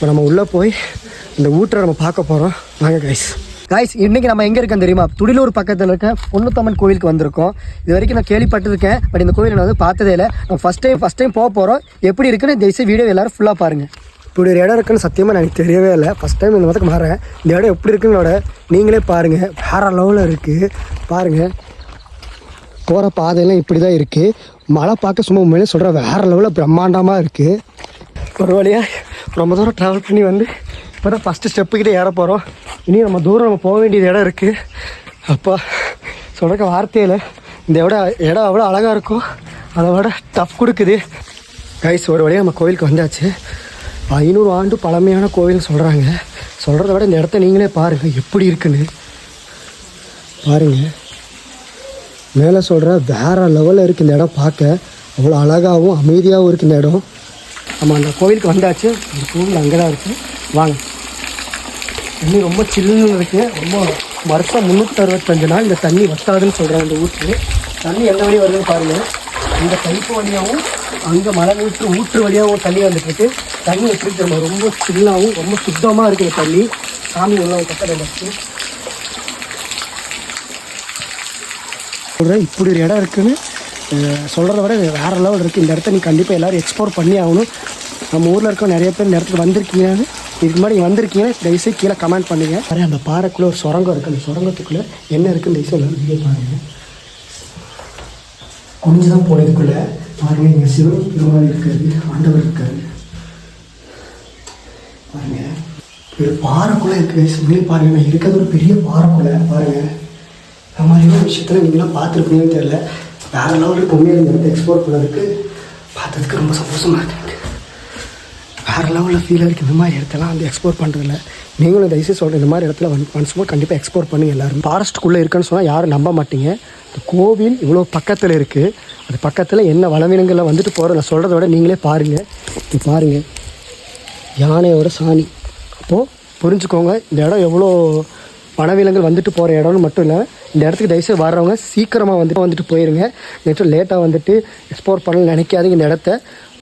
இப்போ நம்ம உள்ளே போய் இந்த ஊற்றை நம்ம பார்க்க போகிறோம். வாங்க கைஸ் இன்றைக்கி நம்ம எங்கே இருக்கேன்னு தெரியுமா? துடிலூர் பக்கத்தில் இருக்க பொன்னுத்தம்மன் கோவிலுக்கு வந்திருக்கோம். இது வரைக்கும் நான் கேள்விப்பட்டிருக்கேன், பட் இந்த கோவில் நான் வந்து பார்த்ததே இல்லை. நம்ம ஃபஸ்ட் டைம் போக போகிறோம். எப்படி இருக்குன்னு தயவுசெய்து வீடியோ எல்லோரும் ஃபுல்லாக பாருங்கள். இப்படி ஒரு இடம் இருக்குன்னு சத்தியமாக எனக்கு தெரியவே இல்லை. ஃபஸ்ட் டைம் இந்த மாதிரி மாறேன். இந்த இடம் எப்படி இருக்குன்னு நீங்களே பாருங்கள். வேறு லெவலில் இருக்குது பாருங்கள். போகிற பாதையெல்லாம் இப்படி தான் இருக்குது. மழை பார்க்க சும்மா உண்மையிலே சொல்கிற வேறு லெவலில் பிரம்மாண்டமாக இருக்குது. ஒரு வழியாக ரொம்ப தூரம் ட்ராவல் பண்ணி வந்து இப்போ தான் ஃபஸ்ட்டு ஸ்டெப்புக்கிட்டே ஏற போகிறோம். இனி நம்ம போக வேண்டியது இடம் இருக்குது. அப்பா சொல்கிறக்க வார்த்தையில் இந்த இடம் அவ்வளோ அழகாக இருக்கும், அதை விட டஃப் கொடுக்குது. கைஸ் ஒரு வழியாக நம்ம கோவிலுக்கு வந்தாச்சு. 500 ஆண்டு பழமையான கோவில் சொல்கிறாங்க. சொல்கிறத விட இந்த இடத்த நீங்களே பாருங்கள் எப்படி இருக்குன்னு பாருங்கள். மேலே சொல்கிற வேறு லெவலில் இருக்குது இந்த இடம். பார்க்க அவ்வளோ அழகாகவும் அமைதியாகவும் இருக்குது இந்த இடம். நம்ம அந்த கோவிலுக்கு வந்தாச்சு. அந்த கோவில் அங்கே தான் இருக்குது. வாங்க. தண்ணி ரொம்ப சில்லுன்னு இருக்குது. ரொம்ப வருஷம் 365 நாள் இந்த தண்ணி வத்தாதுன்னு சொல்கிறாங்க. இந்த ஊற்று தண்ணி எந்த வழியாக வருதுன்னு பாருங்கள். இந்த பைப்பு வழியாகவும் அங்கே மழை ஊற்று வழியாகவும் தண்ணி வந்துட்டுருக்கு. தண்ணி எப்படி நம்ம ரொம்ப சில்லாகவும் ரொம்ப சுத்தமாக இருக்குது தண்ணி. சாமி உள்ள கட்டடம் இருக்குது. சொல்கிறேன் இப்படி ஒரு இடம் இருக்குதுன்னு சொல்கிறத விட வேறு லெவல் இருக்குது. இந்த இடத்த நீ கண்டிப்பாக எல்லோரும் எக்ஸ்ப்ளோர் பண்ணி ஆகணும். நம்ம ஊரில் இருக்க நிறைய பேர் இந்த இடத்துக்கு வந்திருக்கீங்கன்னு, இதுக்கு முன்னாடி நீங்கள் வந்திருக்கீங்கன்னா தயவுசெய்து கீழே கமெண்ட் பண்ணுங்கள். நிறைய அந்த பாறைக்குள்ளே ஒரு சுரங்கம் இருக்குது. அந்த சுரங்கத்துக்குள்ளே என்ன இருக்குன்னு தயவுசெய்து எல்லோரும் வீடியோ பாருங்கள். குனிஞ்சு தான் போனதுக்குள்ளே பாருங்கள். இங்கே சிவன் பெருமாள் இருக்காரு, ஆண்டவர் இருக்காரு பாருங்கள். ஒரு பாறைக்குள்ளே இருக்குது. சொல்லி பாருங்கள். நான் இருக்கிறது ஒரு பெரிய பாறைக்குள்ளே பாருங்கள். இந்த மாதிரியான விஷயத்தில் நீங்களாம் பார்த்துருப்பீங்கன்னு தெரியல. வேறு லெவலுக்கு உண்மையாக இந்த இடத்த எக்ஸ்ப்ளோர் பண்ணதுக்கு பார்த்ததுக்கு ரொம்ப சந்தோஷமாக இருக்குது. வேறு லெவலில் ஃபீலாக இருக்குது. இந்த மாதிரி இடத்தெல்லாம் வந்து எக்ஸ்ப்ளோர் பண்ணுறதில்ல. நீங்களும் தயவுசெய்து சொல்கிறேன், இந்த மாதிரி இடத்துல ஒன்ஸ் மோர் கண்டிப்பாக எக்ஸ்ப்ளோர் பண்ணுங்கள் எல்லோரும். ஃபாரஸ்ட்டுக்குள்ளே இருக்குன்னு சொன்னால் யாரும் நம்ப மாட்டீங்க. இந்த கோவில் இவ்வளோ பக்கத்தில் இருக்குது. அது பக்கத்தில் என்ன வளவினங்களில் வந்துட்டு போகிறோம் நான் சொல்கிறத விட நீங்களே பாருங்கள். இது பாருங்கள், யானையோட சாணி. அப்போது புரிஞ்சுக்கோங்க இந்த இடம் எவ்வளோ வனவிலங்குகள் வந்துட்டு போகிற இடம்னு மட்டும் இல்லை. இந்த இடத்துக்கு தயவுசெய்து வர்றவங்க சீக்கிரமாக வந்துட்டு போயிருங்க. நெக்ஸ்ட்டு லேட்டாக வந்துட்டு எக்ஸ்ப்ளோர் பண்ணணும்னு நினைக்காதீங்க. இந்த இடத்த